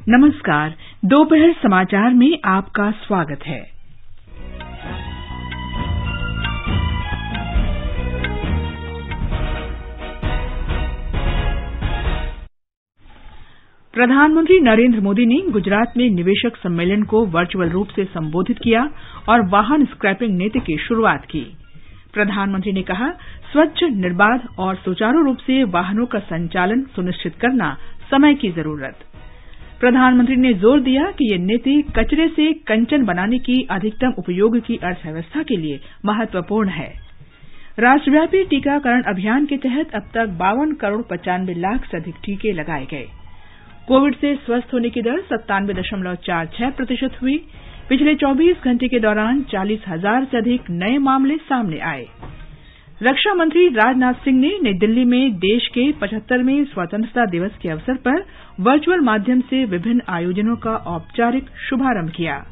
नमस्कार, दोपहर समाचार में आपका स्वागत है। प्रधानमंत्री नरेंद्र मोदी ने गुजरात में निवेशक सम्मेलन को वर्चुअल रूप से संबोधित किया और वाहन स्क्रैपिंग नीति की शुरुआत की। प्रधानमंत्री ने कहा, स्वच्छ, निर्बाध और सुचारू रूप से वाहनों का संचालन सुनिश्चित करना समय की जरूरत। प्रधानमंत्री ने जोर दिया कि ये नीति कचरे से कंचन बनाने की अधिकतम उपयोग की अर्थव्यवस्था के लिए महत्वपूर्ण है। राष्ट्रव्यापी टीकाकरण अभियान के तहत अब तक 52 करोड़ 95 लाख से अधिक टीके लगाए गए। कोविड से स्वस्थ होने की दर 97.46% हुई। पिछले 24 घंटे के दौरान 40,000 से अधिक नए मामले सामने आए। रक्षा मंत्री राजनाथ सिंह ने नई दिल्ली में देश के 75वें स्वतंत्रता दिवस के अवसर पर वर्चुअल माध्यम से विभिन्न आयोजनों का औपचारिक शुभारंभ किया।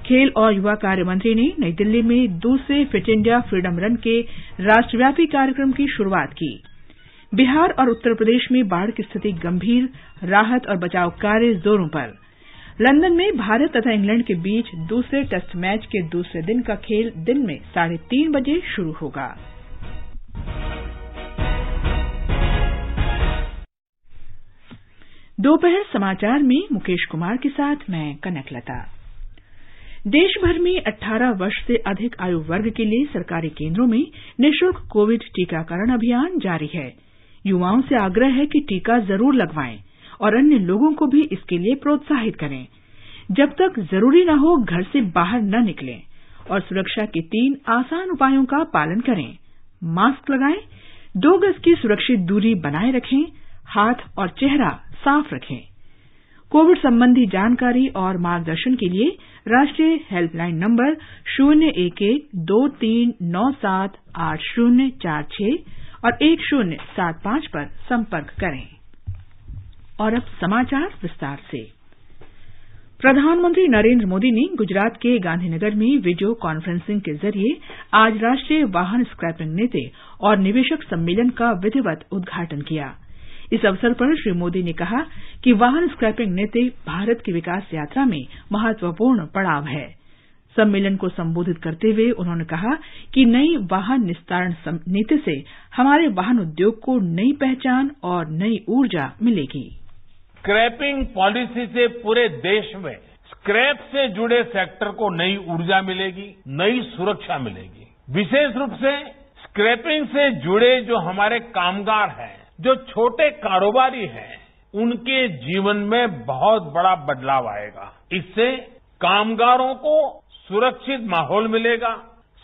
खेल और युवा कार्य मंत्री ने नई दिल्ली में दूसरे फिट इंडिया फ्रीडम रन के राष्ट्रव्यापी कार्यक्रम की शुरुआत की। बिहार और उत्तर प्रदेश में बाढ़ की स्थिति गंभीर, राहत और बचाव कार्य जोरों पर। लंदन में भारत तथा इंग्लैंड के बीच दूसरे टेस्ट मैच के दूसरे दिन का खेल दिन में 3:30 बजे शुरू होगा। दोपहर समाचार में मुकेश कुमार के साथ मैं कनकलता। देश भर में 18 वर्ष से अधिक आयु वर्ग के लिए सरकारी केंद्रों में निःशुल्क कोविड टीकाकरण अभियान जारी है। युवाओं से आग्रह है कि टीका जरूर लगवाएं और अन्य लोगों को भी इसके लिए प्रोत्साहित करें। जब तक जरूरी न हो, घर से बाहर न निकलें और सुरक्षा के 3 आसान उपायों का पालन करें। मास्क लगाएं, 2 गज की सुरक्षित दूरी बनाए रखें, हाथ और चेहरा साफ रखें। कोविड संबंधी जानकारी और मार्गदर्शन के लिए राष्ट्रीय हेल्पलाइन नंबर 011-2397-8046 और 1075 पर संपर्क करें। और अब समाचार विस्तार से। प्रधानमंत्री नरेंद्र मोदी ने गुजरात के गांधीनगर में वीडियो कॉन्फ्रेंसिंग के जरिए आज राष्ट्रीय वाहन स्क्रैपिंग नीति और निवेशक सम्मेलन का विधिवत उद्घाटन किया। इस अवसर पर श्री मोदी ने कहा कि वाहन स्क्रैपिंग नीति भारत की विकास यात्रा में महत्वपूर्ण पड़ाव है। सम्मेलन को संबोधित करते हुए उन्होंने कहा कि नई वाहन निस्तारण नीति से हमारे वाहन उद्योग को नई पहचान और नई ऊर्जा मिलेगी। स्क्रैपिंग पॉलिसी से पूरे देश में स्क्रैप से जुड़े सेक्टर को नई ऊर्जा मिलेगी, नई सुरक्षा मिलेगी। विशेष रूप से स्क्रैपिंग से जुड़े जो हमारे कामगार हैं, जो छोटे कारोबारी हैं, उनके जीवन में बहुत बड़ा बदलाव आएगा। इससे कामगारों को सुरक्षित माहौल मिलेगा,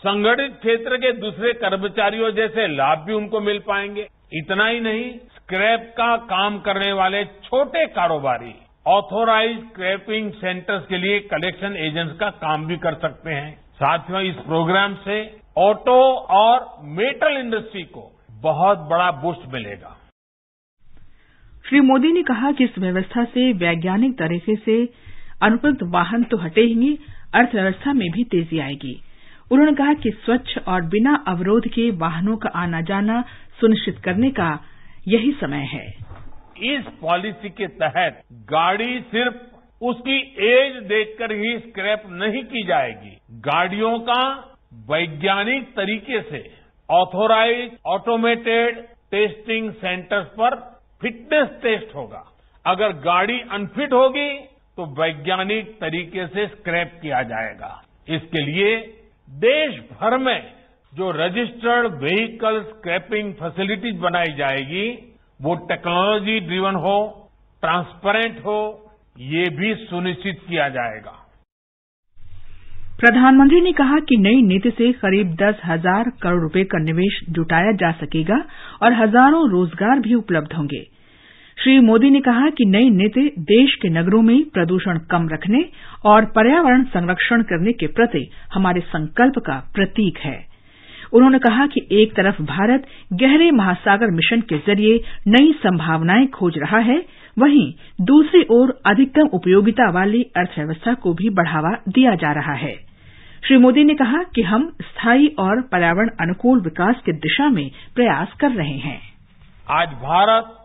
संगठित क्षेत्र के दूसरे कर्मचारियों जैसे लाभ भी उनको मिल पाएंगे। इतना ही नहीं, स्क्रैप का काम करने वाले छोटे कारोबारी ऑथोराइज्ड स्क्रैपिंग सेंटर्स के लिए कलेक्शन एजेंट्स का काम भी कर सकते हैं। साथियों, इस प्रोग्राम से ऑटो और मेटल इंडस्ट्री को बहुत बड़ा बूस्ट मिलेगा। श्री मोदी ने कहा कि इस व्यवस्था से वैज्ञानिक तरीके से अनुपयुक्त वाहन तो हटे ही, अर्थव्यवस्था में भी तेजी आएगी। उन्होंने कहा कि स्वच्छ और बिना अवरोध के वाहनों का आना जाना सुनिश्चित करने का यही समय है। इस पॉलिसी के तहत गाड़ी सिर्फ उसकी एज देखकर ही स्क्रैप नहीं की जाएगी। गाड़ियों का वैज्ञानिक तरीके से ऑथोराइज्ड ऑटोमेटेड टेस्टिंग सेंटर्स पर फिटनेस टेस्ट होगा। अगर गाड़ी अनफिट होगी तो वैज्ञानिक तरीके से स्क्रैप किया जाएगा। इसके लिए देश भर में जो रजिस्टर्ड व्हीकल स्क्रैपिंग फैसिलिटीज बनाई जाएगी, वो टेक्नोलॉजी ड्रिवन हो, ट्रांसपेरेंट हो, ये भी सुनिश्चित किया जाएगा। प्रधानमंत्री ने कहा कि नई नीति से करीब 10,000 करोड़ रुपए का निवेश जुटाया जा सकेगा और हजारों रोजगार भी उपलब्ध होंगे। श्री मोदी ने कहा कि नई नीति देश के नगरों में प्रदूषण कम रखने और पर्यावरण संरक्षण करने के प्रति हमारे संकल्प का प्रतीक है। उन्होंने कहा कि एक तरफ भारत गहरे महासागर मिशन के जरिए नई संभावनाएं खोज रहा है, वहीं दूसरी ओर अधिकतम उपयोगिता वाली अर्थव्यवस्था को भी बढ़ावा दिया जा रहा है। श्री मोदी ने कहा कि हम स्थायी और पर्यावरण अनुकूल विकास की दिशा में प्रयास कर रहे हैं। आज भारत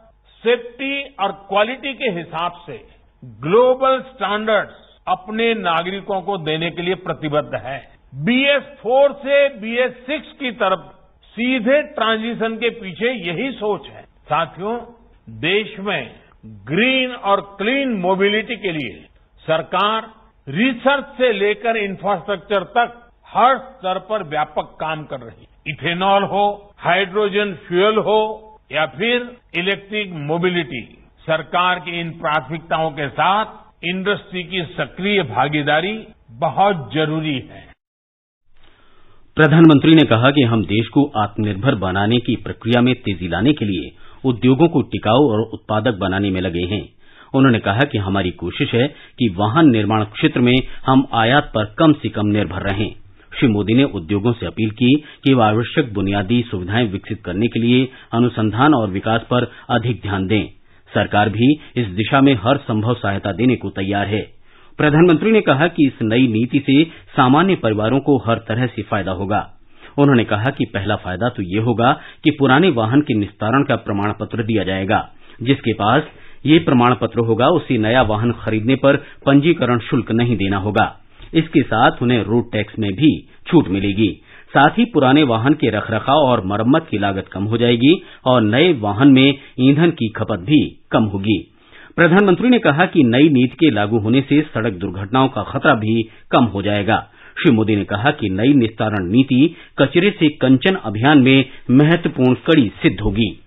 सेफ्टी और क्वालिटी के हिसाब से ग्लोबल स्टैंडर्ड्स अपने नागरिकों को देने के लिए प्रतिबद्ध है। BS4 से BS6 की तरफ सीधे ट्रांजिशन के पीछे यही सोच है। साथियों, देश में ग्रीन और क्लीन मोबिलिटी के लिए सरकार रिसर्च से लेकर इंफ्रास्ट्रक्चर तक हर स्तर पर व्यापक काम कर रही है। इथेनॉल हो, हाइड्रोजन फ्यूल हो या फिर इलेक्ट्रिक मोबिलिटी, सरकार की इन प्राथमिकताओं के साथ इंडस्ट्री की सक्रिय भागीदारी बहुत जरूरी है। प्रधानमंत्री ने कहा कि हम देश को आत्मनिर्भर बनाने की प्रक्रिया में तेजी लाने के लिए उद्योगों को टिकाऊ और उत्पादक बनाने में लगे हैं। उन्होंने कहा कि हमारी कोशिश है कि वाहन निर्माण क्षेत्र में हम आयात पर कम से कम निर्भर रहें। श्री मोदी ने उद्योगों से अपील की कि वे आवश्यक बुनियादी सुविधाएं विकसित करने के लिए अनुसंधान और विकास पर अधिक ध्यान दें। सरकार भी इस दिशा में हर संभव सहायता देने को तैयार है। प्रधानमंत्री ने कहा कि इस नई नीति से सामान्य परिवारों को हर तरह से फायदा होगा। उन्होंने कहा कि पहला फायदा तो ये होगा कि पुराने वाहन के निस्तारण का प्रमाण पत्र दिया जाएगा। जिसके पास ये प्रमाण पत्र होगा उसे नया वाहन खरीदने पर पंजीकरण शुल्क नहीं देना होगा। इसके साथ उन्हें रोड टैक्स में भी छूट मिलेगी। साथ ही पुराने वाहन के रखरखाव और मरम्मत की लागत कम हो जाएगी और नए वाहन में ईंधन की खपत भी कम होगी। प्रधानमंत्री ने कहा कि नई नीति के लागू होने से सड़क दुर्घटनाओं का खतरा भी कम हो जाएगा। श्री मोदी ने कहा कि नई निस्तारण नीति कचरे से कंचन अभियान में महत्वपूर्ण कड़ी सिद्ध होगी।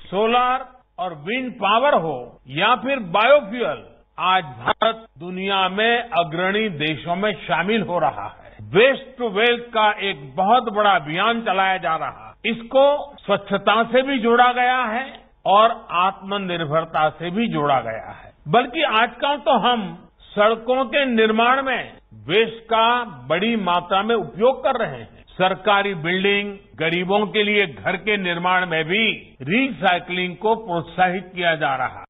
सोलर और विंड पावर हो या फिर बायोफ्यूल, आज भारत दुनिया में अग्रणी देशों में शामिल हो रहा है। वेस्ट टू वेल्थ का एक बहुत बड़ा अभियान चलाया जा रहा है। इसको स्वच्छता से भी जोड़ा गया है और आत्मनिर्भरता से भी जोड़ा गया है। बल्कि आजकल तो हम सड़कों के निर्माण में वेस्ट का बड़ी मात्रा में उपयोग कर रहे हैं। सरकारी बिल्डिंग, गरीबों के लिए घर के निर्माण में भी रिसाइकलिंग को प्रोत्साहित किया जा रहा है।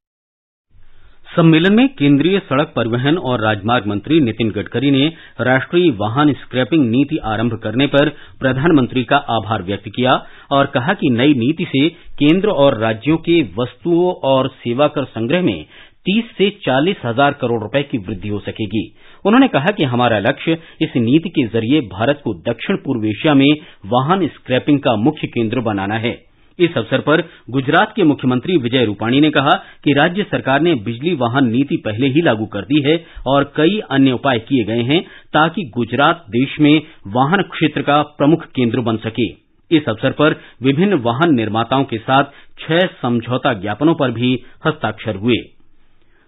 सम्मेलन में केंद्रीय सड़क परिवहन और राजमार्ग मंत्री नितिन गडकरी ने राष्ट्रीय वाहन स्क्रैपिंग नीति आरंभ करने पर प्रधानमंत्री का आभार व्यक्त किया और कहा कि नई नीति से केंद्र और राज्यों के वस्तुओं और सेवा कर संग्रह में 30 से 40 हजार करोड़ रुपए की वृद्धि हो सकेगी। उन्होंने कहा कि हमारा लक्ष्य इस नीति के जरिए भारत को दक्षिण पूर्व एशिया में वाहन स्क्रैपिंग का मुख्य केंद्र बनाना है। इस अवसर पर गुजरात के मुख्यमंत्री विजय रूपाणी ने कहा कि राज्य सरकार ने बिजली वाहन नीति पहले ही लागू कर दी है और कई अन्य उपाय किए गए हैं ताकि गुजरात देश में वाहन क्षेत्र का प्रमुख केंद्र बन सके। इस अवसर पर विभिन्न वाहन निर्माताओं के साथ 6 समझौता ज्ञापनों पर भी हस्ताक्षर हुए।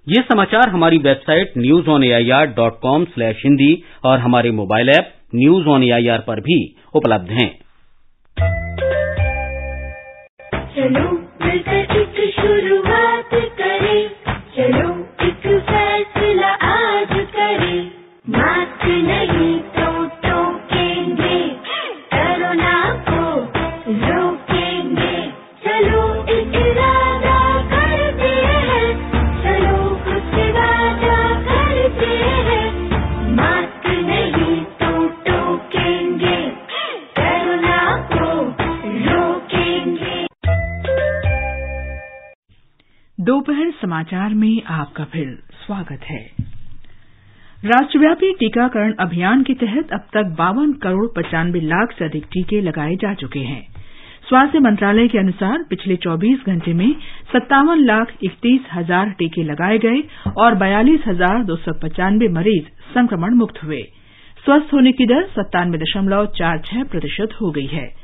ये समाचार हमारी वेबसाइट newsonair.com/hindi और हमारे mobile app news on AIR पर भी उपलब्ध हैं। चलो मिलकर एक शुरुआत करें, चलो एक फैसला आज करें, मास्क नहीं तो टोकेंगे, कोरोना को रोकेंगे, चलो एक इरादा करते हैं, चलो कुछ वादा करते हैं, मास्क नहीं तो टोकेंगे, कोरोना को रोकेंगे। दोपहर समाचार में आपका फिर स्वागत है। राष्ट्रव्यापी टीकाकरण अभियान के तहत अब तक 52 करोड़ 95 लाख से अधिक टीके लगाए जा चुके हैं। स्वास्थ्य मंत्रालय के अनुसार पिछले 24 घंटे में 57,31,000 टीके लगाए गए और 42,295 मरीज संक्रमण मुक्त हुए। स्वस्थ होने की दर 97.46% हो गई है।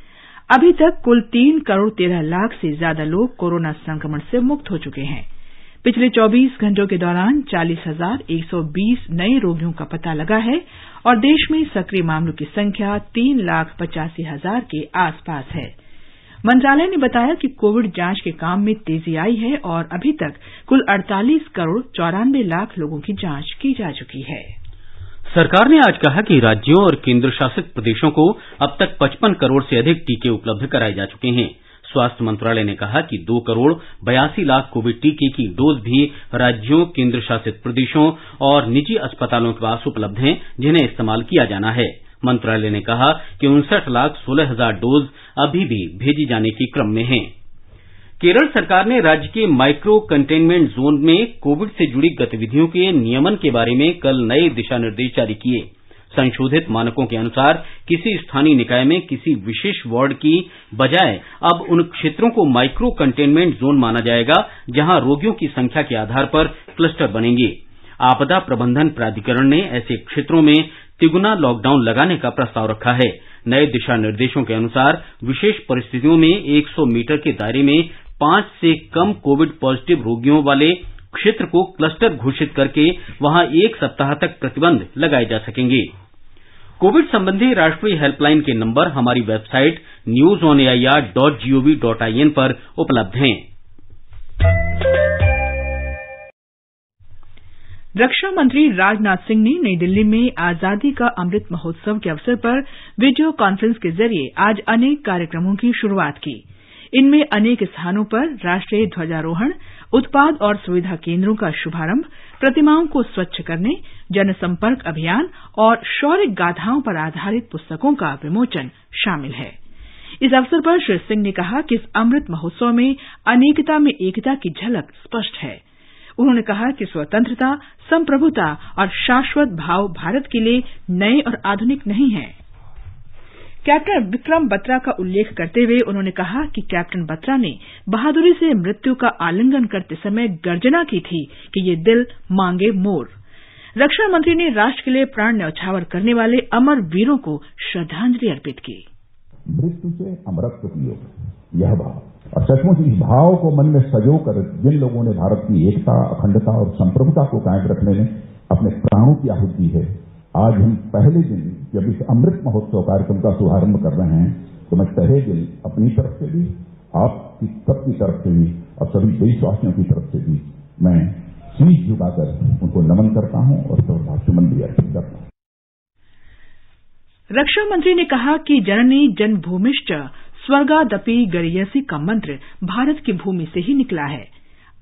अभी तक कुल 3 करोड़ 13 लाख से ज्यादा लोग कोरोना संक्रमण से मुक्त हो चुके हैं। पिछले 24 घंटों के दौरान 40,120 नए रोगियों का पता लगा है और देश में सक्रिय मामलों की संख्या 3,85,000 के आसपास है। मंत्रालय ने बताया कि कोविड जांच के काम में तेजी आई है और अभी तक कुल 48 करोड़ 94 लाख लोगों की जांच की जा चुकी है। सरकार ने आज कहा कि राज्यों और केंद्र शासित प्रदेशों को अब तक 55 करोड़ से अधिक टीके उपलब्ध कराए जा चुके हैं। स्वास्थ्य मंत्रालय ने कहा कि 2 करोड़ 82 लाख कोविड टीके की डोज भी राज्यों, केंद्र शासित प्रदेशों और निजी अस्पतालों के पास उपलब्ध हैं, जिन्हें इस्तेमाल किया जाना है। मंत्रालय ने कहा कि 59,16,000 डोज अभी भी भेजे जाने के क्रम में हैं। केरल सरकार ने राज्य के माइक्रो कंटेनमेंट जोन में कोविड से जुड़ी गतिविधियों के नियमन के बारे में कल नए दिशा निर्देश जारी किए। संशोधित मानकों के अनुसार किसी स्थानीय निकाय में किसी विशेष वार्ड की बजाय अब उन क्षेत्रों को माइक्रो कंटेनमेंट जोन माना जाएगा जहां रोगियों की संख्या के आधार पर क्लस्टर बनेंगे। आपदा प्रबंधन प्राधिकरण ने ऐसे क्षेत्रों में तिगुना लॉकडाउन लगाने का प्रस्ताव रखा है। नए दिशा निर्देशों के अनुसार विशेष परिस्थितियों में 100 मीटर के दायरे में 5 से कम कोविड पॉजिटिव रोगियों वाले क्षेत्र को क्लस्टर घोषित करके वहां 1 सप्ताह तक प्रतिबंध लगाए जा सकेंगे। कोविड संबंधी राष्ट्रीय हेल्पलाइन के नंबर हमारी वेबसाइट newsonair.gov.in पर उपलब्ध हैं। रक्षा मंत्री राजनाथ सिंह ने नई दिल्ली में आजादी का अमृत महोत्सव के अवसर पर वीडियो कॉन्फ्रेंस के जरिए आज अनेक कार्यक्रमों की शुरूआत की। इनमें अनेक स्थानों पर राष्ट्रीय ध्वजारोहण, उत्पाद और सुविधा केन्द्रों का शुभारंभ, प्रतिमाओं को स्वच्छ करने, जनसंपर्क अभियान और शौर्य गाथाओं पर आधारित पुस्तकों का विमोचन शामिल है। इस अवसर पर श्री सिंह ने कहा कि इस अमृत महोत्सव में अनेकता में एकता की झलक स्पष्ट है। उन्होंने कहा कि स्वतंत्रता, संप्रभुता और शाश्वत भाव भारत के लिए नए और आधुनिक नहीं है। कैप्टन विक्रम बत्रा का उल्लेख करते हुए उन्होंने कहा कि कैप्टन बत्रा ने बहादुरी से मृत्यु का आलिंगन करते समय गर्जना की थी कि ये दिल मांगे मोर। रक्षा मंत्री ने राष्ट्र के लिए प्राण न्यौछावर करने वाले अमर वीरों को श्रद्धांजलि अर्पित की। मृत्यु से अमरत्व की ओर यह भाव, और सचमुच इस भाव को मन में सजो कर जिन लोगों ने भारत की एकता, अखंडता और संप्रभुता को कायम रखने में अपने प्राणों की आहुति दी है, आज हम पहले दिन जब इस अमृत महोत्सव कार्यक्रम का शुभारंभ कर रहे हैं तो मैं तहे दिल अपनी तरफ से भी, आपकी सबकी तरफ से भी और सभी देशवासियों की तरफ से भी मैं शीश झुकाकर उनको नमन करता हूं और श्रद्धासुमन भी अर्पित करता हूं। रक्षा मंत्री ने कहा कि जननी जन्मभूमिश्च स्वर्गादपि गरीयसी का मंत्र भारत की भूमि से ही निकला है।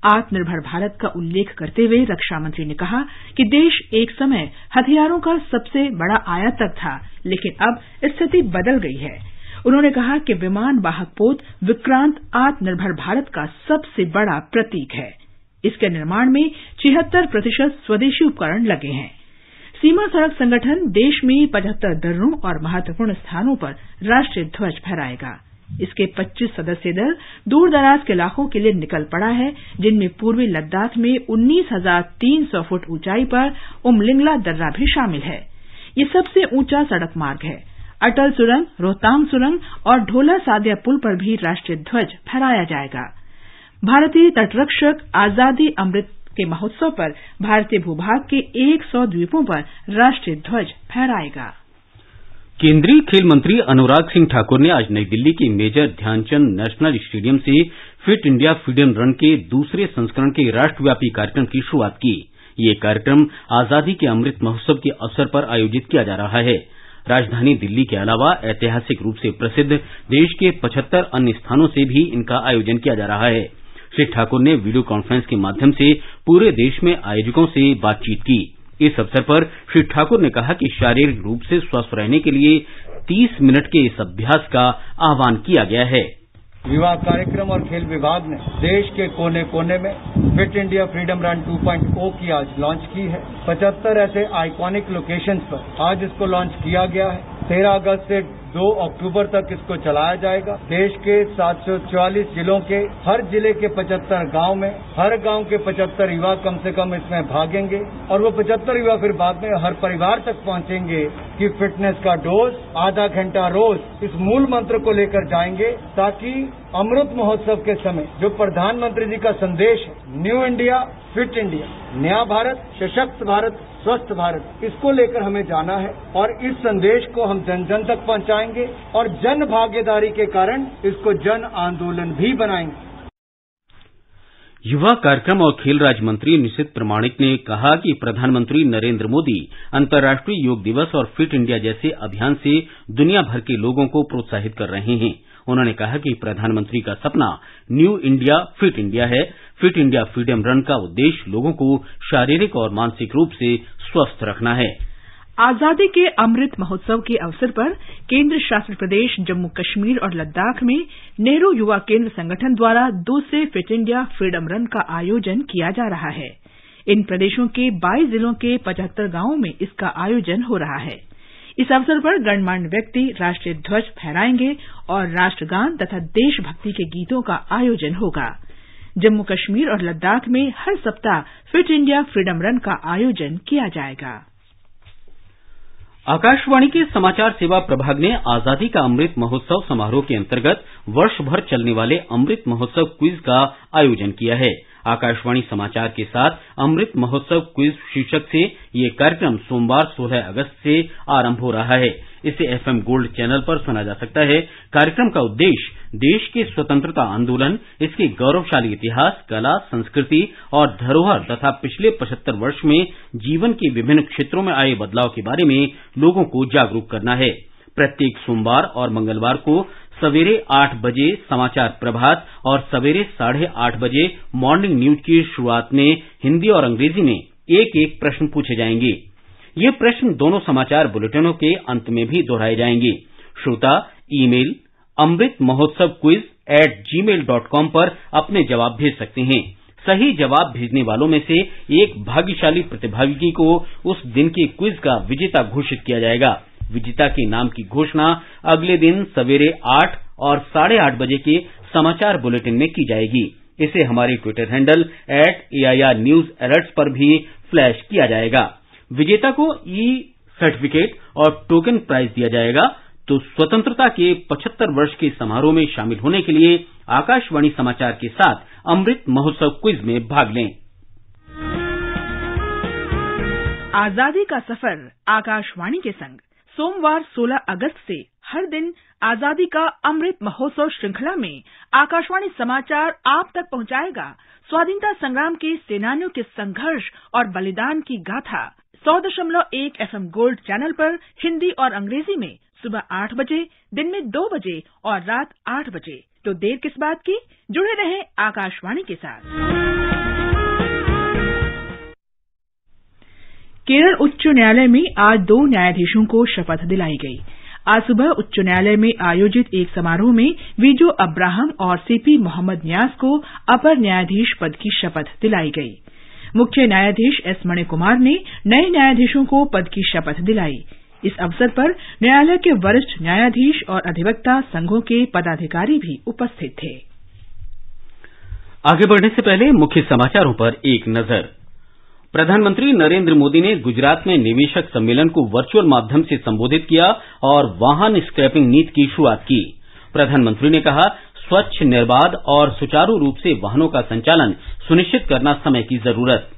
आत्मनिर्भर भारत का उल्लेख करते हुए रक्षा मंत्री ने कहा कि देश एक समय हथियारों का सबसे बड़ा आयातक था, लेकिन अब स्थिति बदल गई है। उन्होंने कहा कि विमान वाहक पोत विक्रांत आत्मनिर्भर भारत का सबसे बड़ा प्रतीक है। इसके निर्माण में 76% स्वदेशी उपकरण लगे हैं। सीमा सड़क संगठन देश में 75 दर्रों और महत्वपूर्ण स्थानों पर राष्ट्रीय ध्वज फहराएगा। इसके 25 सदस्य दल दूर दराज के इलाकों के लिए निकल पड़ा है, जिनमें पूर्वी लद्दाख में 19,300 फुट ऊंचाई पर उमलिंगला दर्रा भी शामिल है। ये सबसे ऊंचा सड़क मार्ग है। अटल सुरंग, रोहतांग सुरंग और ढोला सादिया पुल पर भी राष्ट्रीय ध्वज फहराया जाएगा। भारतीय तटरक्षक आजादी अमृत के महोत्सव पर भारतीय भूभाग के 100 द्वीपों पर राष्ट्रीय ध्वज फहराएगा। केंद्रीय खेल मंत्री अनुराग सिंह ठाकुर ने आज नई दिल्ली के मेजर ध्यानचंद नेशनल स्टेडियम से फिट इंडिया फ्रीडम रन के दूसरे संस्करण के राष्ट्रव्यापी कार्यक्रम की शुरुआत की। ये कार्यक्रम आजादी के अमृत महोत्सव के अवसर पर आयोजित किया जा रहा है। राजधानी दिल्ली के अलावा ऐतिहासिक रूप से प्रसिद्ध देश के 75 अन्य स्थानों से भी इनका आयोजन किया जा रहा है। श्री ठाकुर ने वीडियो कॉन्फ्रेंस के माध्यम से पूरे देश में आयोजकों से बातचीत की। इस अवसर पर श्री ठाकुर ने कहा कि शारीरिक रूप से स्वस्थ रहने के लिए 30 मिनट के इस अभ्यास का आह्वान किया गया है। युवा कार्यक्रम और खेल विभाग ने देश के कोने कोने में फिट इंडिया फ्रीडम रन 2.0 की आज लॉन्च की है। 75 ऐसे आइकॉनिक लोकेशंस पर आज इसको लॉन्च किया गया है। 13 अगस्त से 2 अक्टूबर तक इसको चलाया जाएगा। देश के 744 जिलों के हर जिले के 75 गांव में हर गांव के 75 युवा कम से कम इसमें भागेंगे और वो 75 युवा फिर बाद में हर परिवार तक पहुंचेंगे कि फिटनेस का डोज आधा घंटा रोज इस मूल मंत्र को लेकर जाएंगे, ताकि अमृत महोत्सव के समय जो प्रधानमंत्री जी का संदेश है, न्यू इंडिया फिट इंडिया, नया भारत, सशक्त भारत, स्वस्थ भारत, इसको लेकर हमें जाना है और इस संदेश को हम जन जन तक पहुंचाएंगे और जन भागीदारी के कारण इसको जन आंदोलन भी बनाएंगे। युवा कार्यक्रम और खेल राज्य मंत्री निशित प्रमाणिक ने कहा कि प्रधानमंत्री नरेंद्र मोदी अंतर्राष्ट्रीय योग दिवस और फिट इंडिया जैसे अभियान से दुनिया भर के लोगों को प्रोत्साहित कर रहे हैं। उन्होंने कहा कि प्रधानमंत्री का सपना न्यू इंडिया फिट इंडिया है। फिट इंडिया फ्रीडम रन का उद्देश्य लोगों को शारीरिक और मानसिक रूप से स्वस्थ रखना है। आजादी के अमृत महोत्सव के अवसर पर केंद्र शासित प्रदेश जम्मू कश्मीर और लद्दाख में नेहरू युवा केंद्र संगठन द्वारा दूसरे फिट इंडिया फ्रीडम रन का आयोजन किया जा रहा है। इन प्रदेशों के 22 जिलों के 75 गांवों में इसका आयोजन हो रहा है। इस अवसर पर गणमान्य व्यक्ति राष्ट्रीय ध्वज फहराएंगे और राष्ट्रगान तथा देशभक्ति के गीतों का आयोजन होगा। जम्मू कश्मीर और लद्दाख में हर सप्ताह फिट इंडिया फ्रीडम रन का आयोजन किया जाएगा। आकाशवाणी के समाचार सेवा प्रभाग ने आजादी का अमृत महोत्सव समारोह के अंतर्गत वर्ष भर चलने वाले अमृत महोत्सव क्विज का आयोजन किया है। आकाशवाणी समाचार के साथ अमृत महोत्सव क्विज शीर्षक से ये कार्यक्रम सोमवार 16 अगस्त से आरंभ हो रहा है। इसे FM गोल्ड चैनल पर सुना जा सकता है। कार्यक्रम का उद्देश्य देश के स्वतंत्रता आंदोलन, इसके गौरवशाली इतिहास, कला, संस्कृति और धरोहर तथा पिछले 75 वर्ष में जीवन के विभिन्न क्षेत्रों में आए बदलाव के बारे में लोगों को जागरूक करना है। प्रत्येक सोमवार और मंगलवार को सवेरे 8 बजे समाचार प्रभात और सवेरे 8:30 बजे मॉर्निंग न्यूज की शुरुआत में हिंदी और अंग्रेजी में एक प्रश्न पूछे जाएंगे। ये प्रश्न दोनों समाचार बुलेटिनों के अंत में भी दोहराए जाएंगे। श्रोता ईमेल amritmahotsav@gmail.com पर अपने जवाब भेज सकते हैं। सही जवाब भेजने वालों में से एक भाग्यशाली प्रतिभागी को उस दिन के क्विज का विजेता घोषित किया जाएगा। विजेता के नाम की घोषणा अगले दिन सवेरे 8 और 8:30 बजे के समाचार बुलेटिन में की जाएगी। इसे हमारे ट्विटर हैंडल @AIRNewsAlerts पर भी फ्लैश किया जाएगा। विजेता को सर्टिफिकेट और टोकन प्राइज दिया जाएगा। तो स्वतंत्रता के 75 वर्ष के समारोह में शामिल होने के लिए आकाशवाणी समाचार के साथ अमृत महोत्सव क्विज में भाग लें। आजादी का सफर आकाशवाणी के संग सोमवार 16 अगस्त से हर दिन आजादी का अमृत महोत्सव श्रृंखला में आकाशवाणी समाचार आप तक पहुंचाएगा स्वाधीनता संग्राम के सेनानियों के संघर्ष और बलिदान की गाथा। 100.1 FM गोल्ड चैनल पर हिंदी और अंग्रेजी में सुबह 8 बजे, दिन में 2 बजे और रात 8 बजे। तो देर किस बात की, जुड़े रहें आकाशवाणी के साथ। केरल उच्च न्यायालय में आज 2 न्यायाधीशों को शपथ दिलाई गई। आज सुबह उच्च न्यायालय में आयोजित एक समारोह में वीजो अब्राहम और सीपी मोहम्मद न्याज को अपर न्यायाधीश पद की शपथ दिलाई गई। मुख्य न्यायाधीश एस मणिकुमार ने नए न्यायाधीशों को पद की शपथ दिलाई। इस अवसर पर न्यायालय के वरिष्ठ न्यायाधीश और अधिवक्ता संघों के पदाधिकारी भी उपस्थित थे। आगे बढ़ने से पहले मुख्य समाचारों पर एक नजर। प्रधानमंत्री नरेंद्र मोदी ने गुजरात में निवेशक सम्मेलन को वर्चुअल माध्यम से संबोधित किया और वाहन स्क्रैपिंग नीति की शुरुआत की। प्रधानमंत्री ने कहा, स्वच्छ, निर्बाध और सुचारू रूप से वाहनों का संचालन सुनिश्चित करना समय की जरूरत।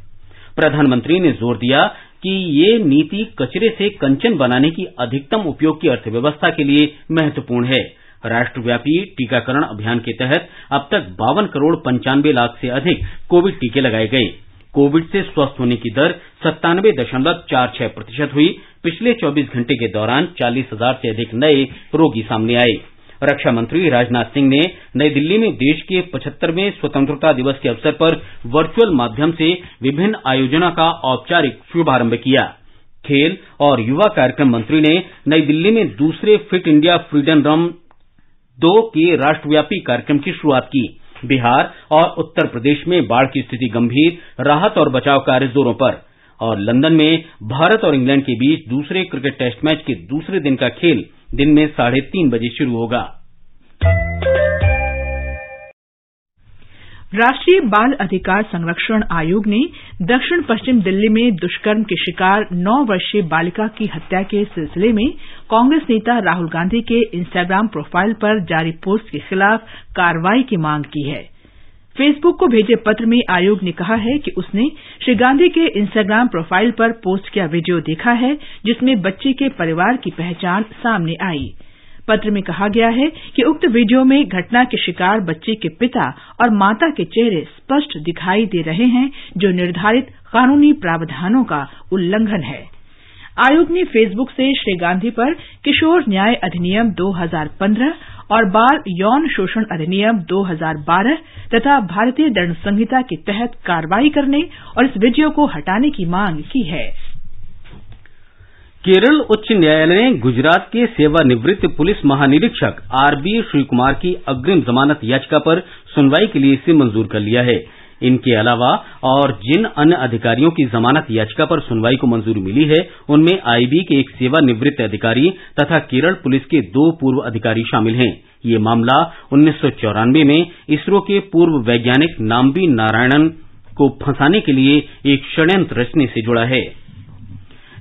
प्रधानमंत्री ने जोर दिया कि ये नीति कचरे से कंचन बनाने की अधिकतम उपयोग की अर्थव्यवस्था के लिए महत्वपूर्ण है। राष्ट्रव्यापी टीकाकरण अभियान के तहत अब तक 52 करोड़ 95 लाख से अधिक कोविड टीके लगाए गए। कोविड से स्वस्थ होने की दर 97.46% हुई। पिछले 24 घंटे के दौरान 40,000 से अधिक नए रोगी सामने आए। रक्षा मंत्री राजनाथ सिंह ने नई दिल्ली में देश के 75वें स्वतंत्रता दिवस के अवसर पर वर्चुअल माध्यम से विभिन्न आयोजनों का औपचारिक शुभारंभ किया। खेल और युवा कार्यक्रम मंत्री ने नई दिल्ली में दूसरे फिट इंडिया फ्रीडम रन 2 के राष्ट्रव्यापी कार्यक्रम की शुरुआत की। बिहार और उत्तर प्रदेश में बाढ़ की स्थिति गंभीर, राहत और बचाव कार्य जोरों पर। और लंदन में भारत और इंग्लैंड के बीच दूसरे क्रिकेट टेस्ट मैच के दूसरे दिन का खेल दिन में 3:30 बजे शुरू होगा। राष्ट्रीय बाल अधिकार संरक्षण आयोग ने दक्षिण पश्चिम दिल्ली में दुष्कर्म के शिकार 9 वर्षीय बालिका की हत्या के सिलसिले में कांग्रेस नेता राहुल गांधी के इंस्टाग्राम प्रोफाइल पर जारी पोस्ट के खिलाफ कार्रवाई की मांग की है। फेसबुक को भेजे पत्र में आयोग ने कहा है कि उसने श्री गांधी के इंस्टाग्राम प्रोफाइल पर पोस्ट किया वीडियो देखा है, जिसमें बच्चे के परिवार की पहचान सामने आई। पत्र में कहा गया है कि उक्त वीडियो में घटना के शिकार बच्चे के पिता और माता के चेहरे स्पष्ट दिखाई दे रहे हैं, जो निर्धारित कानूनी प्रावधानों का उल्लंघन है। आयोग ने फेसबुक से श्री गांधी पर किशोर न्याय अधिनियम 2015 और बाल यौन शोषण अधिनियम 2012 तथा भारतीय दंड संहिता के तहत कार्रवाई करने और इस वीडियो को हटाने की मांग की है। केरल उच्च न्यायालय ने गुजरात के सेवानिवृत्त पुलिस महानिरीक्षक आरबी श्रीकुमार की अग्रिम जमानत याचिका पर सुनवाई के लिए इसे मंजूर कर लिया है। इनके अलावा और जिन अन्य अधिकारियों की जमानत याचिका पर सुनवाई को मंजूरी मिली है, उनमें आईबी के एक सेवानिवृत्त अधिकारी तथा केरल पुलिस के 2 पूर्व अधिकारी शामिल हैं। ये मामला 1994 में इसरो के पूर्व वैज्ञानिक नाम्बी नारायणन को फंसाने के लिए एक षड्यंत्र रचने से जुड़ा है।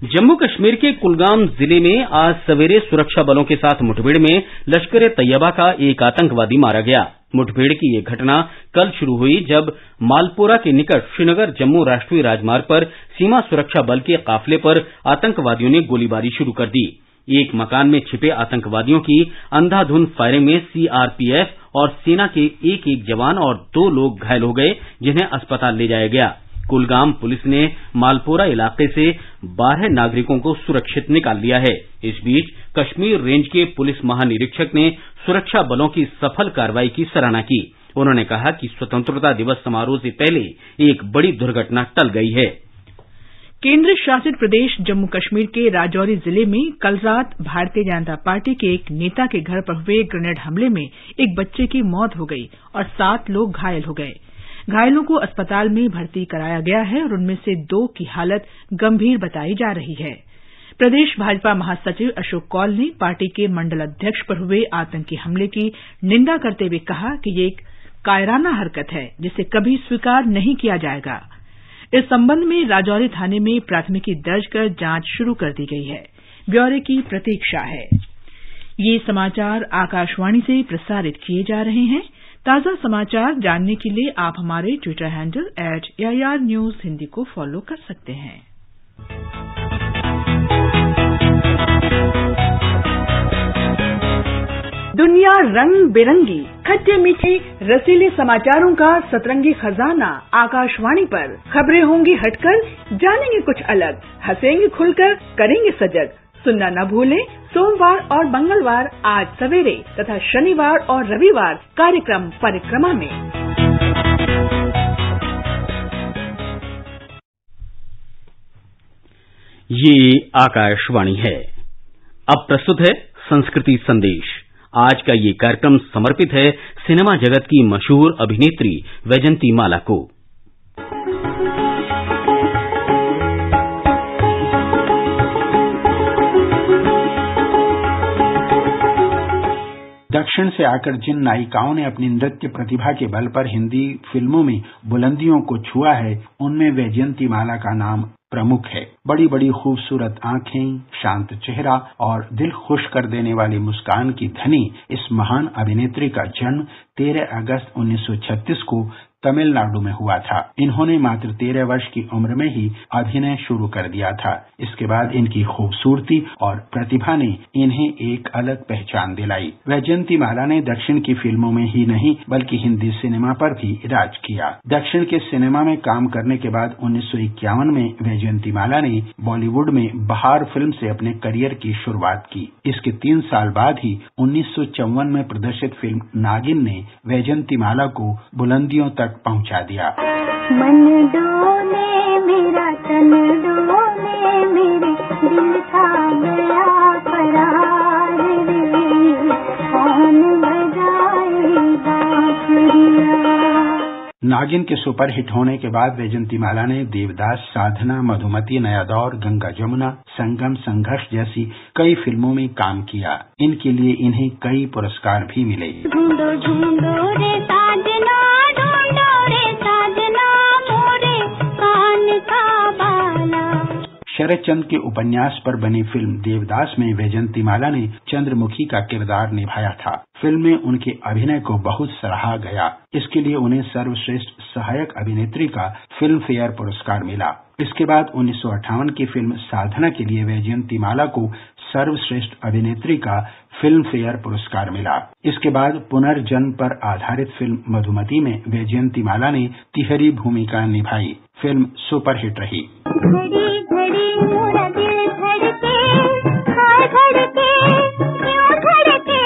जम्मू कश्मीर के कुलगाम जिले में आज सवेरे सुरक्षा बलों के साथ मुठभेड़ में लश्कर-ए-तैयबा का एक आतंकवादी मारा गया। मुठभेड़ की यह घटना कल शुरू हुई जब मालपोरा के निकट श्रीनगर जम्मू राष्ट्रीय राजमार्ग पर सीमा सुरक्षा बल के काफिले पर आतंकवादियों ने गोलीबारी शुरू कर दी। एक मकान में छिपे आतंकवादियों की अंधाधुंध फायरिंग में सीआरपीएफ और सेना के एक जवान और 2 लोग घायल हो गए, जिन्हें अस्पताल ले जाया गया। कुलगाम पुलिस ने मालपोरा इलाके से 12 नागरिकों को सुरक्षित निकाल लिया है। इस बीच कश्मीर रेंज के पुलिस महानिरीक्षक ने सुरक्षा बलों की सफल कार्रवाई की सराहना की। उन्होंने कहा कि स्वतंत्रता दिवस समारोह से पहले एक बड़ी दुर्घटना टल गई है। केंद्र शासित प्रदेश जम्मू कश्मीर के राजौरी जिले में कल रात भारतीय जनता पार्टी के एक नेता के घर पर हुए ग्रेनेड हमले में एक बच्चे की मौत हो गई और 7 लोग घायल हो गए। घायलों को अस्पताल में भर्ती कराया गया है और उनमें से 2 की हालत गंभीर बताई जा रही है। प्रदेश भाजपा महासचिव अशोक कौल ने पार्टी के मंडल अध्यक्ष पर हुए आतंकी हमले की निंदा करते हुए कहा कि ये एक कायराना हरकत है, जिसे कभी स्वीकार नहीं किया जाएगा। इस संबंध में राजौरी थाने में प्राथमिकी दर्ज कर जांच शुरू कर दी गई है। ब्यौरे की प्रतीक्षा है। ये समाचार आकाशवाणी से प्रसारित किए जा रहे हैं। ताजा समाचार जानने के लिए आप हमारे Twitter handle @AIR News Hindi को फॉलो कर सकते हैं। दुनिया रंग बिरंगी, खट्टे मीठे रसीले समाचारों का सतरंगी खजाना आकाशवाणी पर। खबरें होंगी हटकर, जानेंगे कुछ अलग, हंसेंगे खुलकर, करेंगे सजग। सुनना न भूलें सोमवार और मंगलवार आज सवेरे तथा शनिवार और रविवार कार्यक्रम परिक्रमा में। ये आकाशवाणी है। अब प्रस्तुत है संस्कृति संदेश। आज का ये कार्यक्रम समर्पित है सिनेमा जगत की मशहूर अभिनेत्री वैजंती माला को। दक्षिण से आकर जिन नायिकाओं ने अपनी नृत्य प्रतिभा के बल पर हिंदी फिल्मों में बुलंदियों को छुआ है, उनमें वैजयंती माला का नाम प्रमुख है। बड़ी बड़ी खूबसूरत आंखें, शांत चेहरा और दिल खुश कर देने वाली मुस्कान की धनी इस महान अभिनेत्री का जन्म 13 अगस्त 1936 को तमिलनाडु में हुआ था। इन्होंने मात्र 13 वर्ष की उम्र में ही अभिनय शुरू कर दिया था। इसके बाद इनकी खूबसूरती और प्रतिभा ने इन्हें एक अलग पहचान दिलाई। वैजयंती माला ने दक्षिण की फिल्मों में ही नहीं बल्कि हिंदी सिनेमा पर भी राज किया। दक्षिण के सिनेमा में काम करने के बाद 1951 में वैजयंती माला ने बॉलीवुड में बहार फिल्म से अपने करियर की शुरुआत की। इसके 3 साल बाद ही 1954 में प्रदर्शित फिल्म नागिन ने वैजयंती माला को बुलंदियों तक पहुंचा दिया। मन डोले मेरा तन डोले मेरे दिल था गया करार रे, कौन बजाए बांसुरिया। नागिन के सुपरहिट होने के बाद वैजयंती माला ने देवदास, साधना, मधुमती, नया दौर, गंगा जमुना, संगम, संघर्ष जैसी कई फिल्मों में काम किया। इनके लिए इन्हें कई पुरस्कार भी मिले। ढूंढो ढूंढो रे साजना, ढूंढो रे साजना, मोरे कान का बाला। शरद चंद्र के उपन्यास पर बनी फिल्म देवदास में वैजयंती माला ने चंद्रमुखी का किरदार निभाया था। फिल्म में उनके अभिनय को बहुत सराहा गया। इसके लिए उन्हें सर्वश्रेष्ठ सहायक अभिनेत्री का फिल्म फेयर पुरस्कार मिला। इसके बाद 1958 की फिल्म साधना के लिए वैजयंती माला को सर्वश्रेष्ठ अभिनेत्री का फिल्म फेयर पुरस्कार मिला। इसके बाद पुनर्जन्म पर आधारित फिल्म मधुमती में वैजयंती माला ने तिहरी भूमिका निभाई। फिल्म सुपरहिट रही। घड़ी घड़ी मेरा दिल धड़के, हाय धड़के, क्यों धड़के,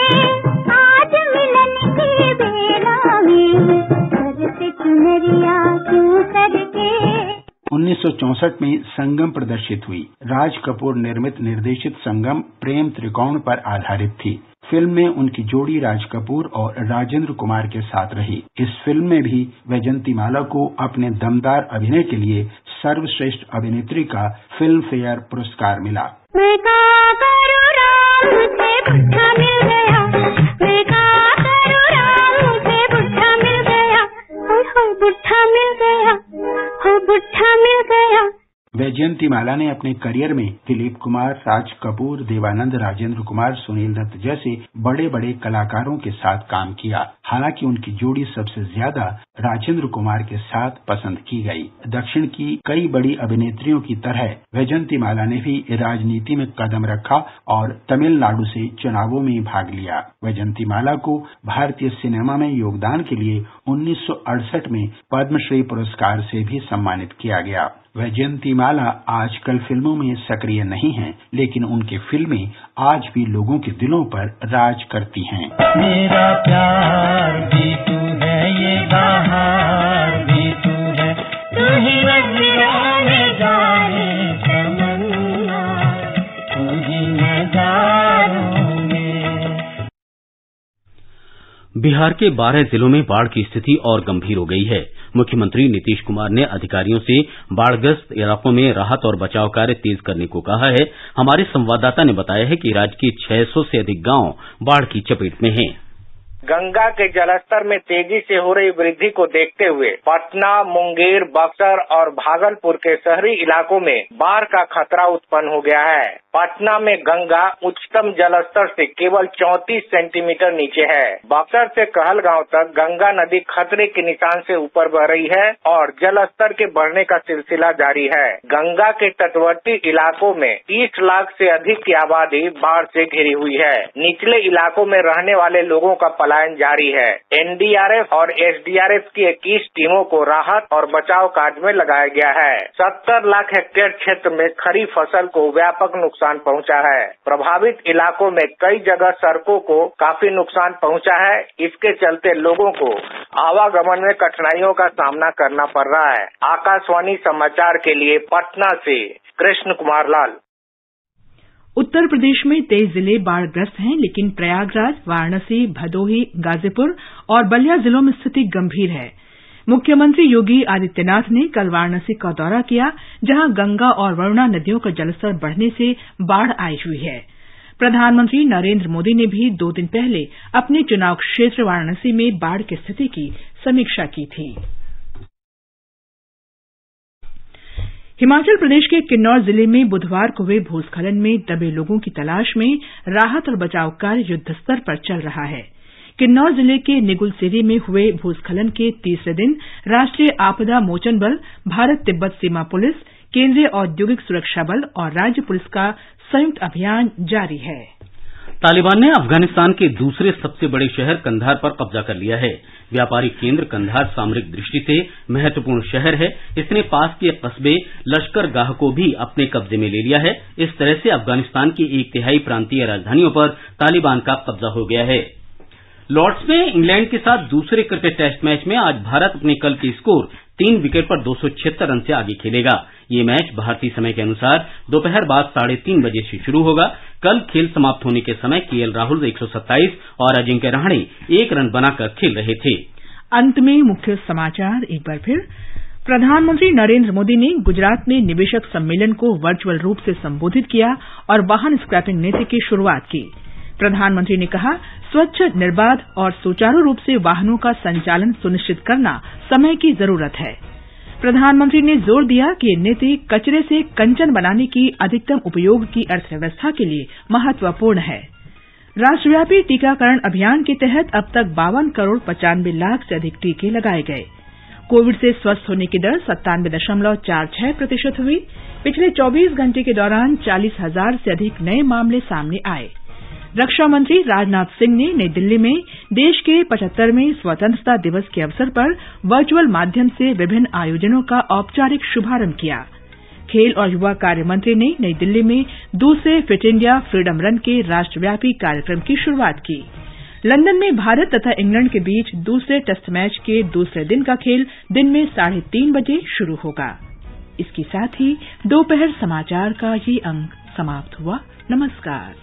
आज मिलन की बेला में घर से चुनरिया क्यों करके। 1964 1968 में संगम प्रदर्शित हुई। राज कपूर निर्मित निर्देशित संगम प्रेम त्रिकोण पर आधारित थी। फिल्म में उनकी जोड़ी राज कपूर और राजेंद्र कुमार के साथ रही। इस फिल्म में भी वैजयंतीमाला को अपने दमदार अभिनय के लिए सर्वश्रेष्ठ अभिनेत्री का फिल्म फेयर पुरस्कार मिला। वैजयंतीमाला ने अपने करियर में दिलीप कुमार, राज कपूर, देवानंद, राजेंद्र कुमार, सुनील दत्त जैसे बड़े बड़े कलाकारों के साथ काम किया। हालांकि उनकी जोड़ी सबसे ज्यादा राजेंद्र कुमार के साथ पसंद की गई। दक्षिण की कई बड़ी अभिनेत्रियों की तरह वैजयंतीमाला ने भी राजनीति में कदम रखा और तमिलनाडु से चुनावों में भाग लिया। वैजयंतीमाला को भारतीय सिनेमा में योगदान के लिए 1968 में पद्मश्री पुरस्कार से भी सम्मानित किया गया। वैजयंतीमाला आजकल फिल्मों में सक्रिय नहीं हैं, लेकिन उनकी फिल्में आज भी लोगों के दिलों पर राज करती हैं। मेरा प्यार भी तू है, ये बहार भी तू है, तू ही नजरों में जाने तमन्ना, तू ही नजारों में। बिहार के 12 जिलों में बाढ़ की स्थिति और गंभीर हो गई है। मुख्यमंत्री नीतीश कुमार ने अधिकारियों से बाढ़ग्रस्त इलाकों में राहत और बचाव कार्य तेज करने को कहा है। हमारे संवाददाता ने बताया है कि राज्य के 600 से अधिक गांव बाढ़ की चपेट में हैं। गंगा के जलस्तर में तेजी से हो रही वृद्धि को देखते हुए पटना, मुंगेर, बक्सर और भागलपुर के शहरी इलाकों में बाढ़ का खतरा उत्पन्न हो गया है। पटना में गंगा उच्चतम जलस्तर से केवल 34 सेंटीमीटर नीचे है। बक्सर से कहलगांव तक गंगा नदी खतरे के निशान से ऊपर बह रही है और जलस्तर के बढ़ने का सिलसिला जारी है। गंगा के तटवर्ती इलाकों में 30 लाख से अधिक की आबादी बाढ़ से घिरी हुई है। निचले इलाकों में रहने वाले लोगों का पलायन जारी है। एनडीआरएफ और एसडीआरएफ की 21 टीमों को राहत और बचाव कार्य में लगाया गया है। 70 लाख हेक्टेयर क्षेत्र में खरीफ फसल को व्यापक नुकसान पहुंचा है। प्रभावित इलाकों में कई जगह सड़कों को काफी नुकसान पहुंचा है। इसके चलते लोगों को आवागमन में कठिनाइयों का सामना करना पड़ रहा है। आकाशवाणी समाचार के लिए पटना से कृष्ण कुमार लाल। उत्तर प्रदेश में 23 जिले बाढ़ग्रस्त हैं, लेकिन प्रयागराज, वाराणसी, भदोही, गाजीपुर और बलिया जिलों में स्थिति गंभीर है। मुख्यमंत्री योगी आदित्यनाथ ने कल वाराणसी का दौरा किया, जहां गंगा और वरुणा नदियों का जलस्तर बढ़ने से बाढ़ आई हुई है। प्रधानमंत्री नरेंद्र मोदी ने भी 2 दिन पहले अपने चुनाव क्षेत्र वाराणसी में बाढ़ की स्थिति की समीक्षा की थी। हिमाचल प्रदेश के किन्नौर जिले में बुधवार को हुए भूस्खलन में दबे लोगों की तलाश में राहत और बचाव कार्य युद्धस्तर पर चल रहा है। किन्नौर जिले के निगुलसेरी में हुए भूस्खलन के तीसरे दिन राष्ट्रीय आपदा मोचन बल, भारत तिब्बत सीमा पुलिस, केंद्रीय औद्योगिक सुरक्षा बल और राज्य पुलिस का संयुक्त अभियान जारी है। तालिबान ने अफगानिस्तान के दूसरे सबसे बड़े शहर कंधार पर कब्जा कर लिया है। व्यापारिक केंद्र कंधार सामरिक दृष्टि से महत्वपूर्ण शहर है। इसने पास के कस्बे लश्करगाह को भी अपने कब्जे में ले लिया है। इस तरह से अफगानिस्तान की 1/3 प्रांतीय राजधानियों पर तालिबान का कब्जा हो गया है। लॉर्ड्स में इंग्लैंड के साथ दूसरे क्रिकेट टेस्ट मैच में आज भारत अपने कल के स्कोर 3 विकेट पर 276 रन से आगे खेलेगा। ये मैच भारतीय समय के अनुसार दोपहर बाद 3:30 बजे से शुरू होगा। कल खेल समाप्त होने के समय केएल राहुल 127 और अजिंक्य रहाणे 1 रन बनाकर खेल रहे थे। अंत में मुख्य समाचार एक बार फिर। प्रधानमंत्री नरेंद्र मोदी ने गुजरात में निवेशक सम्मेलन को वर्चुअल रूप से संबोधित किया और वाहन स्क्रैपिंग नीति की शुरुआत की। प्रधानमंत्री ने कहा, स्वच्छ, निर्बाध और सुचारू रूप से वाहनों का संचालन सुनिश्चित करना समय की जरूरत है। प्रधानमंत्री ने जोर दिया कि ये नीति कचरे से कंचन बनाने की अधिकतम उपयोग की अर्थव्यवस्था के लिए महत्वपूर्ण है। राष्ट्रव्यापी टीकाकरण अभियान के तहत अब तक 52 करोड़ 95 लाख से अधिक टीके लगाए गए। कोविड से स्वस्थ होने की दर 97.46% हुई। पिछले 24 घंटे के दौरान 40,000 से अधिक नए मामले सामने आए। रक्षा मंत्री राजनाथ सिंह ने नई दिल्ली में देश के 75वें स्वतंत्रता दिवस के अवसर पर वर्चुअल माध्यम से विभिन्न आयोजनों का औपचारिक शुभारंभ किया। खेल और युवा कार्य मंत्री ने नई दिल्ली में दूसरे फिट इंडिया फ्रीडम रन के राष्ट्रव्यापी कार्यक्रम की शुरुआत की। लंदन में भारत तथा इंग्लैंड के बीच दूसरे टेस्ट मैच के दूसरे दिन का खेल दिन में 3:30 बजे शुरू होगा। इसके साथ ही दोपहर समाचार का ये अंक समाप्त हुआ। नमस्कार।